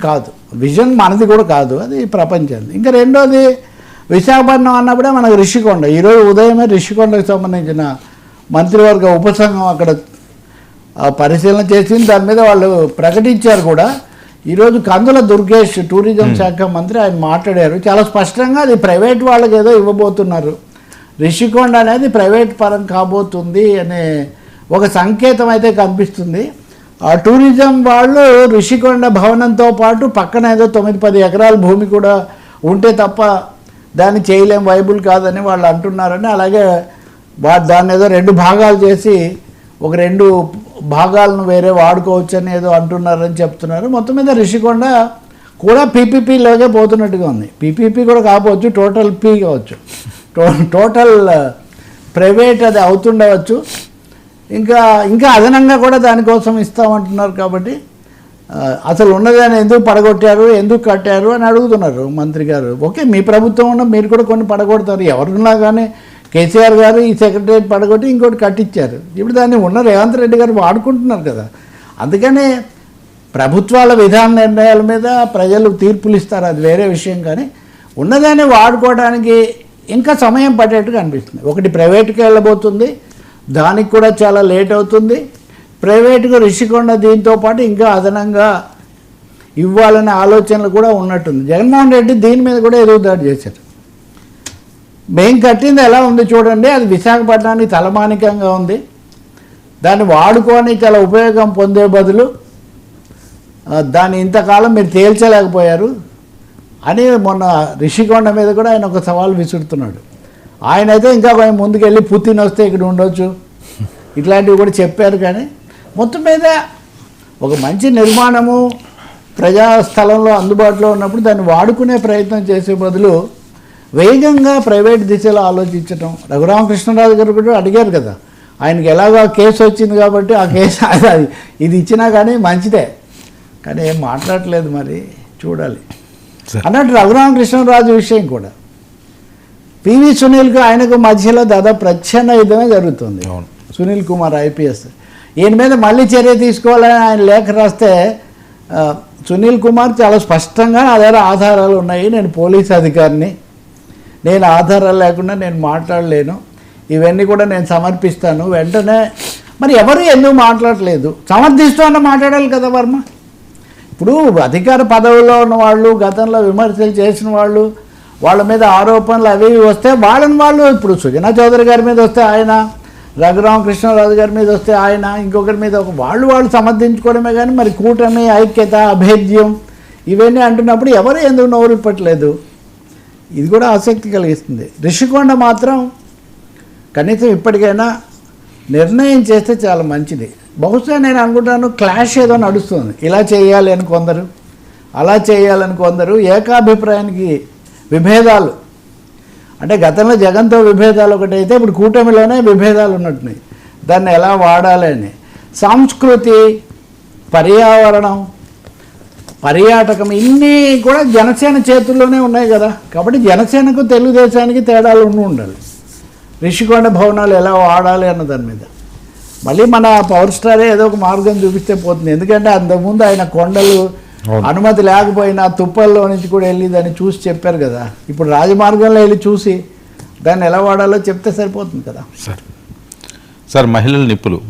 కాదు, విజన్ మనది కూడా కాదు, అది ప్రపంచాన్ని. ఇంకా రెండోది విశాఖపట్నం అన్నప్పుడే మనకు రిషికొండ. ఈరోజు ఉదయమే రిషికొండకు సంబంధించిన మంత్రివర్గ ఉపసంఘం అక్కడ పరిశీలన చేసింది. దాని మీద వాళ్ళు ప్రకటించారు కూడా. ఈరోజు కందుల దుర్గేష్ టూరిజం శాఖ మంత్రి ఆయన మాట్లాడారు చాలా స్పష్టంగా. అది ప్రైవేట్ వాళ్ళకి ఏదో ఇవ్వబోతున్నారు, రిషికొండ అనేది ప్రైవేట్ పరం కాబోతుంది అనే ఒక సంకేతం అయితే కనిపిస్తుంది. ఆ టూరిజం వాళ్ళు రిషికొండ భవనంతో పాటు పక్కన ఏదో 9-10 ఎకరాల భూమి కూడా ఉంటే తప్ప దాన్ని చేయలేం, వైబుల్ కాదని వాళ్ళు అంటున్నారని. అలాగే దాన్ని ఏదో 2 భాగాలు చేసి ఒక 2 భాగాలను వేరే వాడుకోవచ్చు అని ఏదో అంటున్నారని చెప్తున్నారు. మొత్తం మీద రిషికొండ కూడా పీపీపీలోకే పోతున్నట్టుగా ఉంది. పీపీపీ కూడా కావచ్చు, టోటల్ పీ కావచ్చు, టోటల్ ప్రైవేట్ అది అవుతుండవచ్చు. ఇంకా అదనంగా కూడా దానికోసం ఇస్తామంటున్నారు. కాబట్టి అసలు ఉన్నదాన్ని ఎందుకు పడగొట్టారు, ఎందుకు కట్టారు అని అడుగుతున్నారు మంత్రి గారు. ఓకే, మీ ప్రభుత్వం ఉన్న మీరు కూడా కొన్ని పడగొడతారు, ఎవరున్నా కానీ. కేసీఆర్ గారు ఈ సెక్రటరియట్ పడగొట్టి ఇంకోటి కట్టించారు. ఇప్పుడు దాన్ని ఉన్న రేవంత్ రెడ్డి గారు వాడుకుంటున్నారు కదా. అందుకనే ప్రభుత్వాల విధాన నిర్ణయాల మీద ప్రజలు తీర్పులు ఇస్తారు, అది వేరే విషయం. కానీ ఉన్నదాన్ని వాడుకోవడానికి ఇంకా సమయం పట్టేట్టుగా అనిపిస్తుంది. ఒకటి ప్రైవేట్కి వెళ్ళబోతుంది, దానికి కూడా చాలా లేట్ అవుతుంది. ప్రైవేటుగా రిషికొండ దీంతో పాటు ఇంకా అదనంగా ఇవ్వాలనే ఆలోచనలు కూడా ఉన్నట్టుంది. జగన్మోహన్ రెడ్డి దీని మీద కూడా ఎదుగుదాడి చేశారు. మేము కట్టింది ఎలా ఉంది చూడండి, అది విశాఖపట్నానికి తలమానికంగా ఉంది, దాన్ని వాడుకొని చాలా ఉపయోగం పొందే బదులు దాన్ని ఇంతకాలం మీరు తేల్చలేకపోయారు అని మొన్న రిషికొండ మీద కూడా ఆయన ఒక సవాల్ విసురుతున్నాడు. ఆయన అయితే ఇంకా కొంచెం ముందుకెళ్ళి పుతిన్ వస్తే ఇక్కడ ఉండొచ్చు ఇట్లాంటివి కూడా చెప్పారు. కానీ మొత్తం మీద ఒక మంచి నిర్మాణము ప్రజాస్థలంలో అందుబాటులో ఉన్నప్పుడు దాన్ని వాడుకునే ప్రయత్నం చేసే బదులు వేగంగా ప్రైవేట్ దిశలో ఆలోచించడం. రఘురామకృష్ణరాజు గారు కూడా అడిగారు కదా, ఆయనకి ఎలాగో కేసు వచ్చింది కాబట్టి ఆ కేసు ఇది ఇచ్చినా కానీ మంచిదే, కానీ ఏం మాట్లాడలేదు. మరి చూడాలి అన్నట్టు రఘురామకృష్ణరాజు విషయం కూడా పివి సునీల్కు ఆయనకు మధ్యలో దాదాపు ప్రచ్ఛన్న యుద్ధమే జరుగుతుంది. సునీల్ కుమార్ ఐపీఎస్ ఈయన మీద మళ్ళీ చర్య తీసుకోవాలని ఆయన లేఖ రాస్తే సునీల్ కుమార్ చాలా స్పష్టంగా నా దగ్గర ఆధారాలు ఉన్నాయి, నేను పోలీస్ అధికారిని, నేను ఆధారాలు లేకుండా నేను మాట్లాడలేను, ఇవన్నీ కూడా నేను సమర్పిస్తాను వెంటనే. మరి ఎవరు ఎందుకు మాట్లాడలేదు? సమర్థిస్తూ అన్న మాట్లాడాలి కదా వర్మ. ఇప్పుడు అధికార పదవిలో ఉన్న వాళ్ళు, గతంలో విమర్శలు చేసిన వాళ్ళు, వాళ్ళ మీద ఆరోపణలు అవి వస్తే వాళ్ళని వాళ్ళు, ఇప్పుడు సుజనా చౌదరి గారి మీద వస్తే ఆయన, రఘురామకృష్ణరాజు గారి మీద వస్తే ఆయన, ఇంకొకరి మీద వాళ్ళు సమర్థించుకోవడమే. కానీ మరి కూటమి, ఐక్యత, అభేద్యం ఇవన్నీ అంటున్నప్పుడు ఎవరు ఎందుకు నోరు ఇప్పట్లేదు? ఇది కూడా ఆసక్తి కలిగిస్తుంది. రిషికొండ మాత్రం కనీసం ఇప్పటికైనా నిర్ణయం చేస్తే చాలా మంచిది. బహుశా నేను అనుకుంటాను క్లాష్ ఏదో నడుస్తుంది, ఇలా చేయాలి అని కొందరు, అలా చేయాలని కొందరు, ఏకాభిప్రాయానికి విభేదాలు. అంటే గతంలో జగన్తో విభేదాలు ఒకటైతే ఇప్పుడు కూటమిలోనే విభేదాలు ఉన్నట్టున్నాయి. దాన్ని ఎలా వాడాలి అని. సంస్కృతి, పర్యావరణం, పర్యాటకం ఇన్ని కూడా జనసేన చేతుల్లోనే ఉన్నాయి కదా. కాబట్టి జనసేనకు తెలుగుదేశానికి తేడాలు ఉండాలి. రిషికొండ భవనాలు ఎలా వాడాలి అన్న దాని మీద మళ్ళీ మన పవర్ స్టారే ఏదో ఒక మార్గం చూపిస్తే పోతుంది. ఎందుకంటే అంతకుముందు ఆయన కొండలు అనుమతి లేకపోయినా తుప్పల్లో నుంచి కూడా వెళ్ళి దాన్ని చూసి చెప్పారు కదా. ఇప్పుడు రాజమార్గంలో వెళ్ళి చూసి దాన్ని ఎలా వాడాలో చెప్తే సరిపోతుంది కదా. సార్ మహిళల నిప్పులు